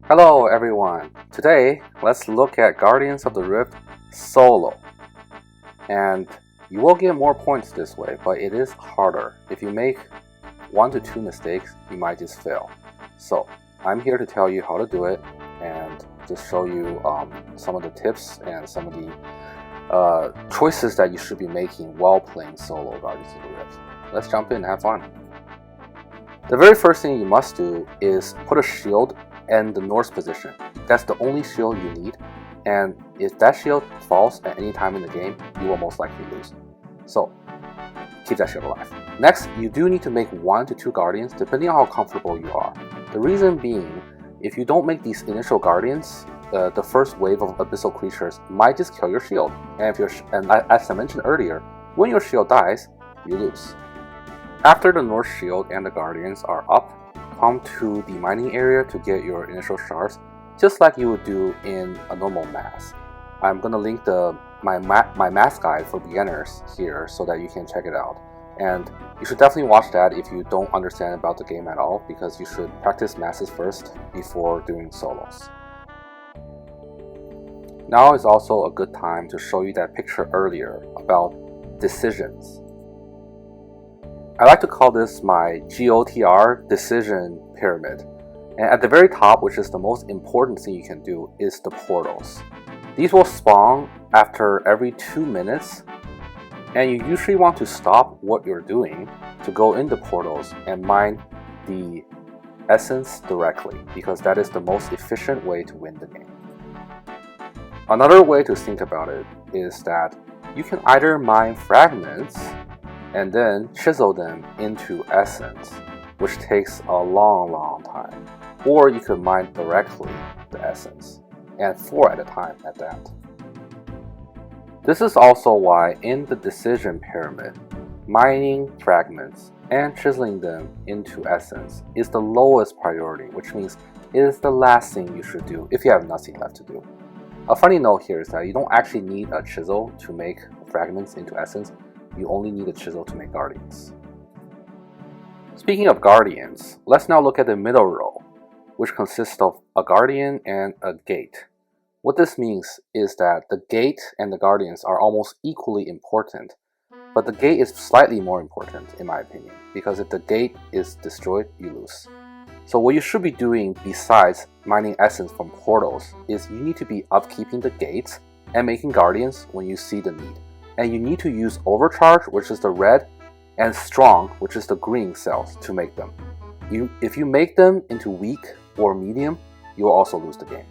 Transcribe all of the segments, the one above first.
Hello everyone! Today, let's look at Guardians of the Rift solo. And you will get more points this way, but it is harder. If you make 1 to 2 mistakes, you might just fail. So, I'm here to tell you how to do it and just show you some of the tips and some of the choices that you should be making while playing solo Guardians of the Rift. Let's jump in and have fun. The very first thing you must do is put a shield in the Norse position. That's the only shield you need, and if that shield falls at any time in the game, you will most likely lose. So keep that shield alive. Next, you do need to make 1 to 2 guardians depending on how comfortable you are. The reason being, if you don't make these initial guardians, the first wave of abyssal creatures might just kill your shield, and as I mentioned earlier, when your shield dies, you lose. After the Norse shield and the guardians are up, come to the mining area to get your initial shards, just like you would do in a normal mass. I'm gonna link my mass guide for beginners here so that you can check it out. And you should definitely watch that if you don't understand about the game at all, because you should practice masses first before doing solos. Now is also a good time to show you that picture earlier about decisions. I like to call this my GOTR decision pyramid. And at the very top, which is the most important thing you can do, is the portals. These will spawn after every 2 minutes, and you usually want to stop what you're doing to go in the portals and mine the essence directly, because that is the most efficient way to win the game. Another way to think about it is that you can either mine fragments and then chisel them into essence, which takes a long time. Or you could mine directly the essence, and 4 at a time at that. This is also why in the decision pyramid, mining fragments and chiseling them into essence is the lowest priority, which means it is the last thing you should do if you have nothing left to do. A funny note here is that you don't actually need a chisel to make fragments into essence. You only need a chisel to make guardians. Speaking of guardians, let's now look at the middle row, which consists of a guardian and a gate. What this means is that the gate and the guardians are almost equally important, but the gate is slightly more important in my opinion, because if the gate is destroyed, you lose. So what you should be doing besides mining essence from portals is you need to be upkeeping the gates and making guardians when you see the need. And you need to use Overcharge, which is the red, and Strong, which is the green cells, to make them. If you make them into weak or medium, you'll also lose the game.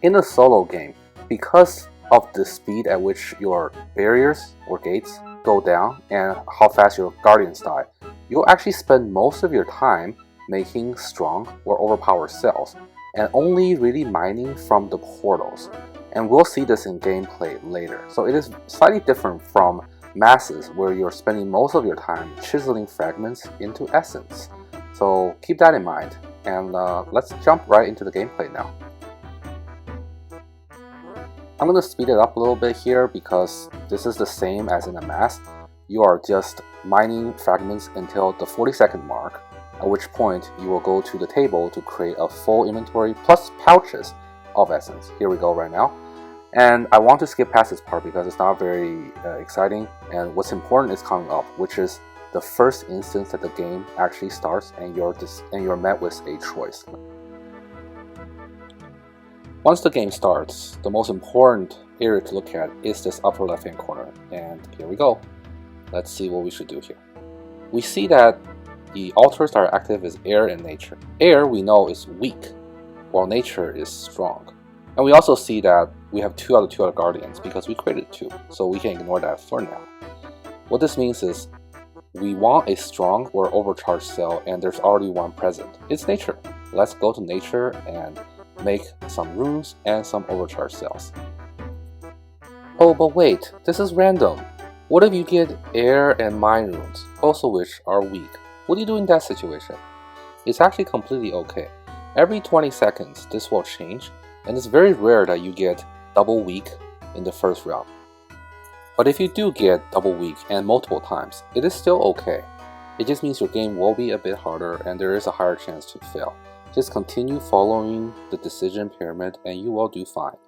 In a solo game, because of the speed at which your barriers or gates go down and how fast your guardians die, you'll actually spend most of your time making strong or overpowered cells and only really mining from the portals. And we'll see this in gameplay later. So it is slightly different from masses, where you're spending most of your time chiseling fragments into essence. So keep that in mind, and let's jump right into the gameplay now. I'm going to speed it up a little bit here because this is the same as in a mass. You are just mining fragments until the 40-second mark, at which point you will go to the table to create a full inventory plus pouches of essence. Here we go right now. And I want to skip past this part because it's not very exciting, and what's important is coming up, which is the first instance that the game actually starts and you're met with a choice. Once the game starts, the most important area to look at is this upper left hand corner, and here we go. Let's see what we should do here. We see that the altars that are active is air and nature. Air we know is weak, while nature is strong. And we also see that we have 2 out of 2 other guardians because we created 2, so we can ignore that for now. What this means is we want a strong or overcharged cell, and there's already one present. It's nature. Let's go to nature and make some runes and some overcharged cells. Oh, but wait, this is random. What if you get air and mine runes, both of which are weak? What do you do in that situation? It's actually completely okay. Every 20 seconds, this will change, and it's very rare that you get double weak in the first round. But if you do get double weak and multiple times, it is still okay. It just means your game will be a bit harder and there is a higher chance to fail. Just continue following the decision pyramid and you will do fine.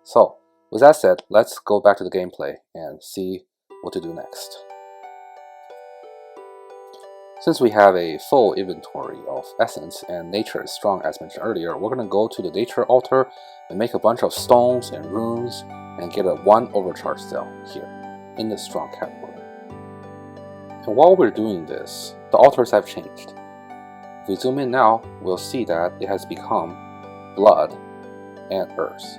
So, with that said, let's go back to the gameplay and see what to do next. Since we have a full inventory of essence and nature is strong as mentioned earlier, we're going to go to the nature altar and make a bunch of stones and runes and get a 1 overcharge cell here in the strong category. And while we're doing this, the altars have changed. If we zoom in now, we'll see that it has become blood and earth.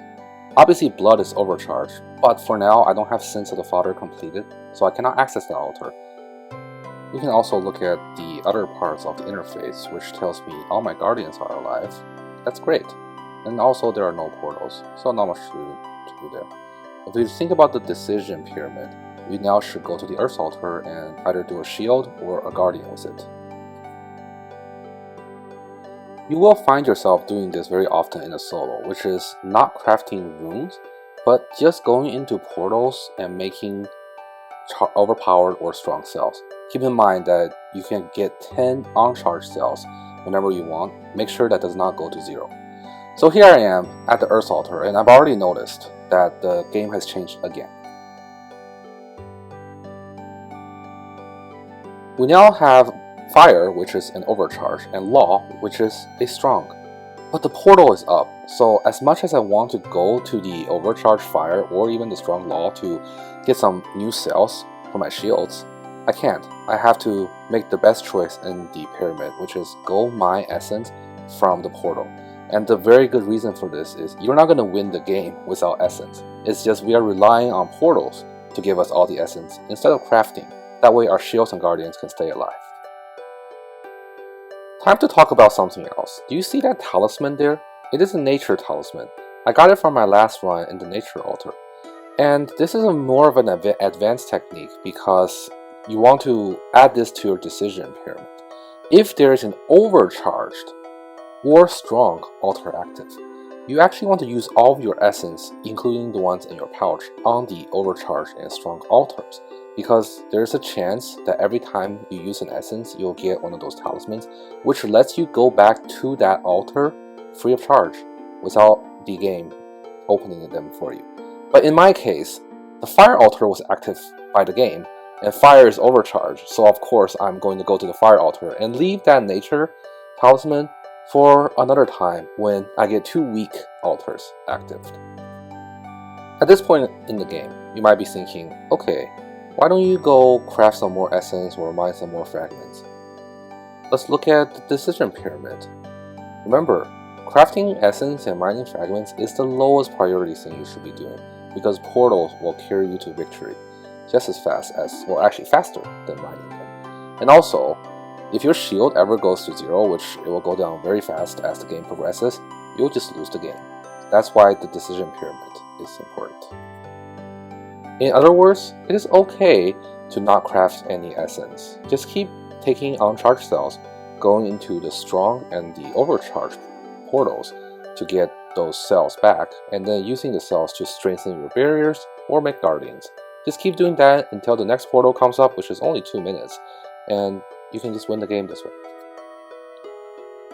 Obviously blood is overcharged, but for now I don't have Sins of the Father completed, so I cannot access the altar. We can also look at the other parts of the interface, which tells me all my guardians are alive. That's great. And also there are no portals, so not much to do there. If we think about the decision pyramid, we now should go to the Earth altar and either do a shield or a guardian with it. You will find yourself doing this very often in a solo, which is not crafting runes, but just going into portals and making overpowered or strong cells. Keep in mind that you can get 10 uncharged cells whenever you want. Make sure that does not go to 0. So here I am at the Earth altar, and I've already noticed that the game has changed again. We now have Fire, which is an overcharge, and Law, which is a strong. But the portal is up, so as much as I want to go to the overcharged Fire or even the strong Law to get some new cells for my shields, I can't. I have to make the best choice in the pyramid, which is go mine essence from the portal. And the very good reason for this is you're not going to win the game without essence. It's just we are relying on portals to give us all the essence instead of crafting. That way our shields and guardians can stay alive. Time to talk about something else. Do you see that talisman there? It is a nature talisman. I got it from my last run in the nature altar. And this is more of an advanced technique because you want to add this to your decision pyramid. If there is an overcharged or strong altar active, you actually want to use all of your essence, including the ones in your pouch, on the overcharged and strong altars. Because there's a chance that every time you use an essence, you'll get one of those talismans, which lets you go back to that altar free of charge without the game opening them for you. But in my case, the fire altar was active by the game, and fire is overcharged, so of course I'm going to go to the fire altar and leave that nature talisman for another time when I get 2 weak altars active. At this point in the game, you might be thinking, okay, why don't you go craft some more essence or mine some more fragments? Let's look at the decision pyramid. Remember, crafting essence and mining fragments is the lowest priority thing you should be doing, because portals will carry you to victory just as fast as, or actually faster than mining them. And also, if your shield ever goes to 0, which it will go down very fast as the game progresses, you'll just lose the game. That's why the decision pyramid is important. In other words, it is okay to not craft any essence. Just keep taking uncharged cells, going into the strong and the overcharged portals to get those cells back, and then using the cells to strengthen your barriers or make guardians. Just keep doing that until the next portal comes up, which is only 2 minutes, and you can just win the game this way.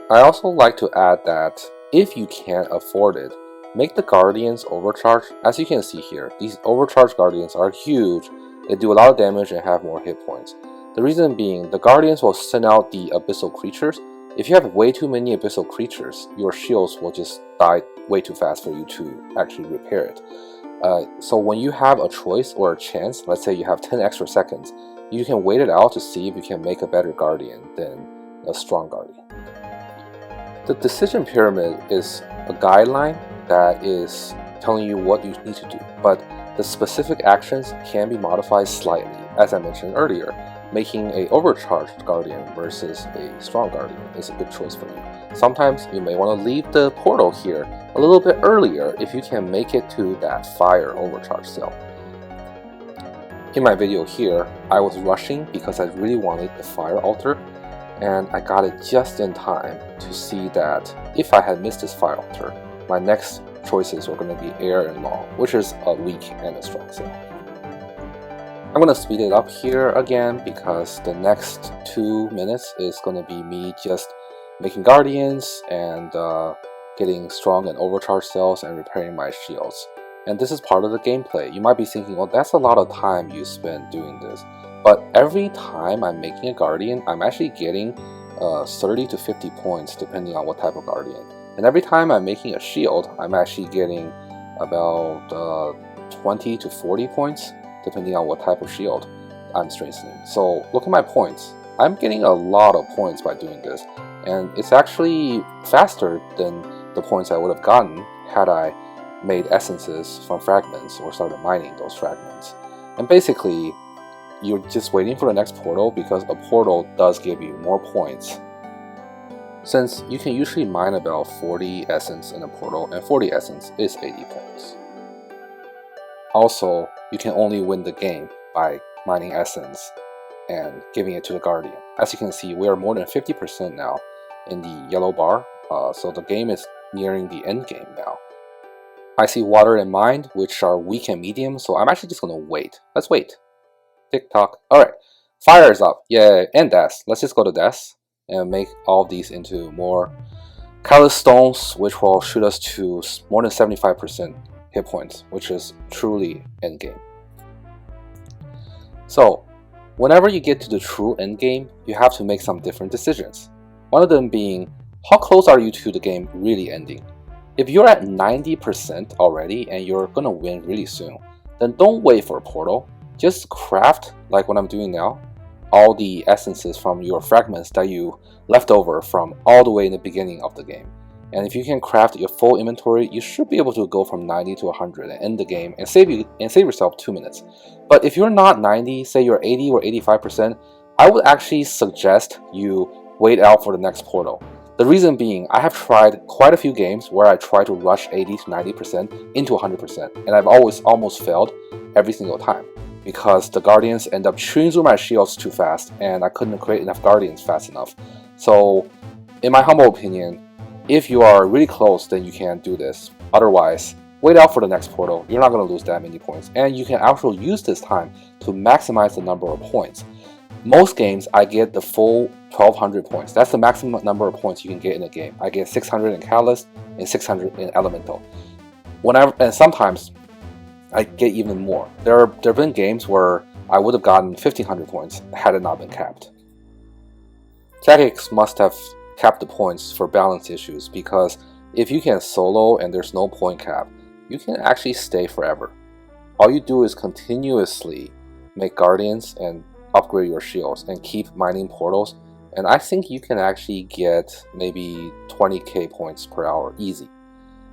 I also like to add that if you can't afford it, make the guardians overcharged. As you can see here, these overcharged guardians are huge. They do a lot of damage and have more hit points. The reason being, the guardians will send out the abyssal creatures. If you have way too many abyssal creatures, your shields will just die way too fast for you to actually repair it. So when you have a choice or a chance, let's say you have 10 extra seconds, you can wait it out to see if you can make a better guardian than a strong guardian. The decision pyramid is a guideline that is telling you what you need to do, but the specific actions can be modified slightly. As I mentioned earlier, making an overcharged guardian versus a strong guardian is a good choice for you. Sometimes you may want to leave the portal here a little bit earlier if you can make it to that fire overcharge cell. In my video here, I was rushing because I really wanted the fire altar, and I got it just in time to see that if I had missed this fire altar, my next choices were going to be air and law, which is a weak and a strong cell. I'm going to speed it up here again because the next 2 minutes is going to be me just making guardians and getting strong and overcharged cells and repairing my shields. And this is part of the gameplay. You might be thinking, well, that's a lot of time you spend doing this. But every time I'm making a guardian, I'm actually getting 30 to 50 points depending on what type of guardian. And every time I'm making a shield, I'm actually getting about 20 to 40 points depending on what type of shield I'm strengthening. So look at my points. I'm getting a lot of points by doing this, and it's actually faster than the points I would have gotten had I made essences from fragments or started mining those fragments. And basically, you're just waiting for the next portal because a portal does give you more points. Since you can usually mine about 40 essence in a portal, and 40 essence is 80 points. Also, you can only win the game by mining essence and giving it to the guardian. As you can see, we are more than 50% now in the yellow bar, so the game is nearing the end game now. I see water and mine, which are weak and medium, so I'm actually just gonna wait. Let's wait. Tick tock. Alright, fire is up. Yeah, and death. Let's just go to death and make all of these into more Catalyst stones, which will shoot us to more than 75% hit points, which is truly endgame. So, whenever you get to the true endgame, you have to make some different decisions. One of them being, how close are you to the game really ending? If you're at 90% already and you're gonna win really soon, then don't wait for a portal. Just craft, like what I'm doing now, all the essences from your fragments that you left over from all the way in the beginning of the game. And if you can craft your full inventory, you should be able to go from 90 to 100 and end the game and save yourself 2 minutes. But if you're not 90, say you're 80 or 85%, I would actually suggest you wait out for the next portal. The reason being, I have tried quite a few games where I try to rush 80 to 90% into 100%, and I've always almost failed every single time, because the Guardians end up chewing through my shields too fast, and I couldn't create enough Guardians fast enough. So, in my humble opinion, if you are really close, then you can do this. Otherwise, wait out for the next portal. You're not going to lose that many points, and you can actually use this time to maximize the number of points. Most games, I get the full 1200 points. That's the maximum number of points you can get in a game. I get 600 in Catalyst and 600 in Elemental. And sometimes I get even more. There have been games where I would have gotten 1500 points had it not been capped. Jagex must have capped the points for balance issues, because if you can solo and there's no point cap, you can actually stay forever. All you do is continuously make Guardians and upgrade your shields and keep mining portals, and I think you can actually get maybe 20k points per hour easy.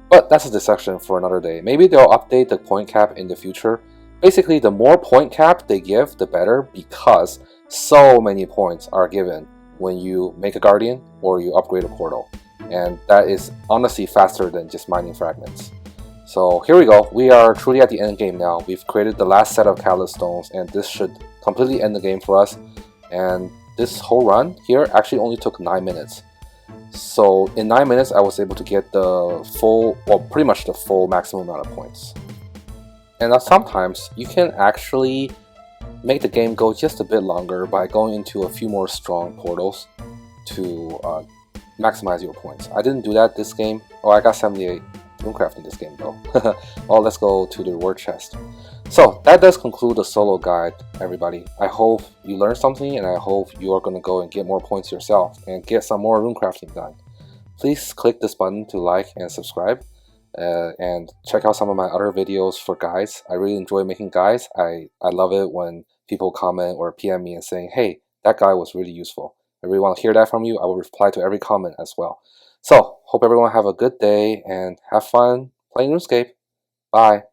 But that's a discussion for another day. Maybe they'll update the point cap in the future. Basically, the more point cap they give, the better, because so many points are given when you make a Guardian or you upgrade a portal, and that is honestly faster than just mining fragments. So here we go. We are truly at the end game now. We've created the last set of Catalyst stones, and this should completely end the game for us. And this whole run here actually only took 9 minutes. So in 9 minutes, I was able to get the full, well, pretty much the full maximum amount of points. And now sometimes you can actually make the game go just a bit longer by going into a few more strong portals to maximize your points. I didn't do that this game. Oh, I got 78 runecraft in this game though. Oh, let's go to the reward chest. So that does conclude the solo guide, everybody. I hope you learned something, and I hope you are going to go and get more points yourself and get some more runecrafting done. Please click this button to like and subscribe, and check out some of my other videos for guides. I really enjoy making guides. I love it when people comment or PM me and saying, hey, that guide was really useful. I really want to hear that from you. I will reply to every comment as well. So, hope everyone have a good day and have fun playing RuneScape. Bye.